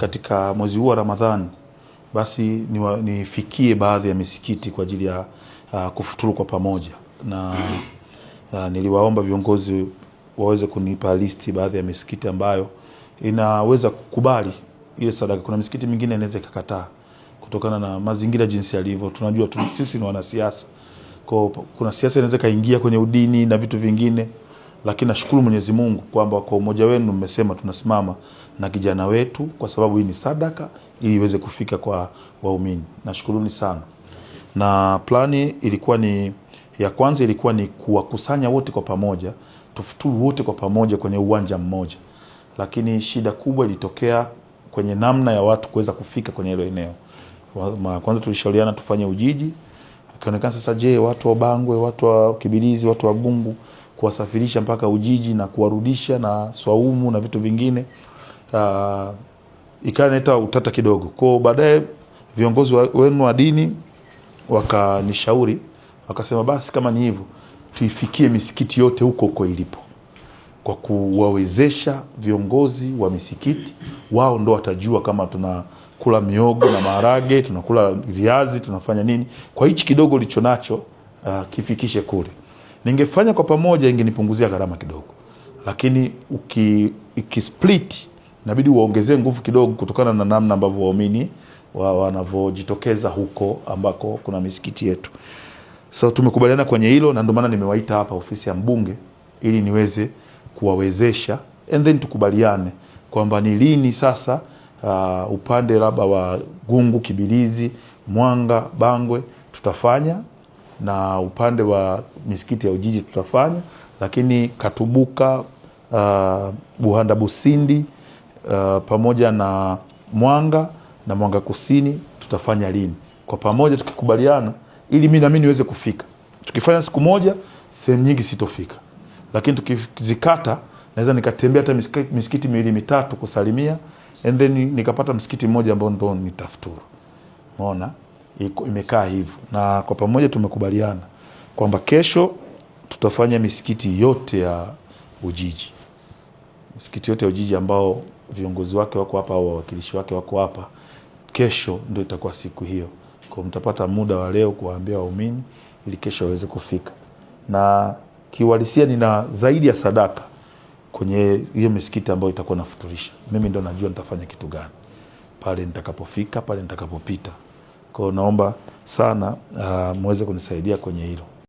katika mwezi huu wa Ramadhani basi nifikie baadhi ya misikiti kwa ajili ya kufuturu kwa pamoja, na niliwaomba viongozi waweze kunipa listi baadhi ya misikiti ambayo inaweza kukubali ile sadaka. Kuna misikiti mingine inaweza ikakataa kutokana na mazingira jinsi yalivyo. Tunajua sisi ni wanasiasa, kuna siasa inaweza kaingia kwenye udini na vitu vingine, lakini nashukuru Mwenyezi Mungu kwamba kwa umoja wenu mmesema tunasimama na kijana wetu, kwa sababu hii ni sadaka ili iweze kufika kwa waumini. Nashukuruni sana. Na plani ilikuwa ni ya kwanza, ilikuwa ni kuwakusanya wote kwa pamoja, tufuturu wote kwa pamoja kwenye uwanja mmoja, lakini shida kubwa ilitokea kwenye namna ya watu kuweza kufika kwenye hilo eneo. Kwanza tulishauriana tufanye Ujiji, akaonekana sasa je, watu wa Bangwe, watu wa Kibilizi, watu wa Gungu kuwasafirisha mpaka Ujiji na kuwarudisha na Swaumu na vitu vingine, ikanileta utata kidogo. Kwa baadaye viongozi wenu wa dini wakanishauri, wakasema basi kama ni hivyo tuifikie misikiti yote huko huko ilipo, kwa kuwawezesha viongozi wa misikiti. Wao ndo watajua kama tunakula miogo na maharage, tunakula viazi, tunafanya nini. Kwa hichi kidogo licho nacho kifikishe kule. Ningefanya kwa pamoja ingenipunguzia gharama kidogo, lakini ukisplit inabidi waongezee nguvu kidogo kutokana na namna ambavyo waumini wanavojitokeza huko ambako kuna misikiti yetu. So tumekubaliana kwenye hilo, na ndio maana nimewaita hapa ofisi ya mbunge ili niweze kuwawezesha, and then tukubaliane kwamba ni lini sasa upande labda wa Gungu, Kibilizi, Mwanga, Bangwe tutafanya, na upande wa misikiti ya Ujiji tutafanya, lakini Katubuka, Buhanda Busindi, pamoja na Mwanga na Mwanga Kusini tutafanya lini kwa pamoja, tukikubaliana, ili mimi na mimi niweze kufika. Tukifanya siku moja sehemu nyingi sitofika, lakini tukizikata naweza nikatembea hata misikiti 2-3 kusalimia, and then nikapata msikiti mmoja ambao ndo nitafuturu. Umeona imekaa hivyo, na kwa pamoja tumekubaliana kwamba kesho tutafanya misikiti yote ya Ujiji. Misikiti yote ya Ujiji ambao viongozi wake wako hapa au wawakilishi wake wako hapa, kesho ndio itakuwa siku hiyo. Kwa mtapata muda wa leo kuwaambia waumini ili kesho waweze kufika. Na kiuhalisia nina zaidi ya sadaka kwenye hiyo misikiti ambayo itakuwa nafuturisha. Mimi ndo najua nitafanya kitu gani pale nitakapofika, pale nitakapopita. Kwa naomba sana muweze kunisaidia kwenye hilo.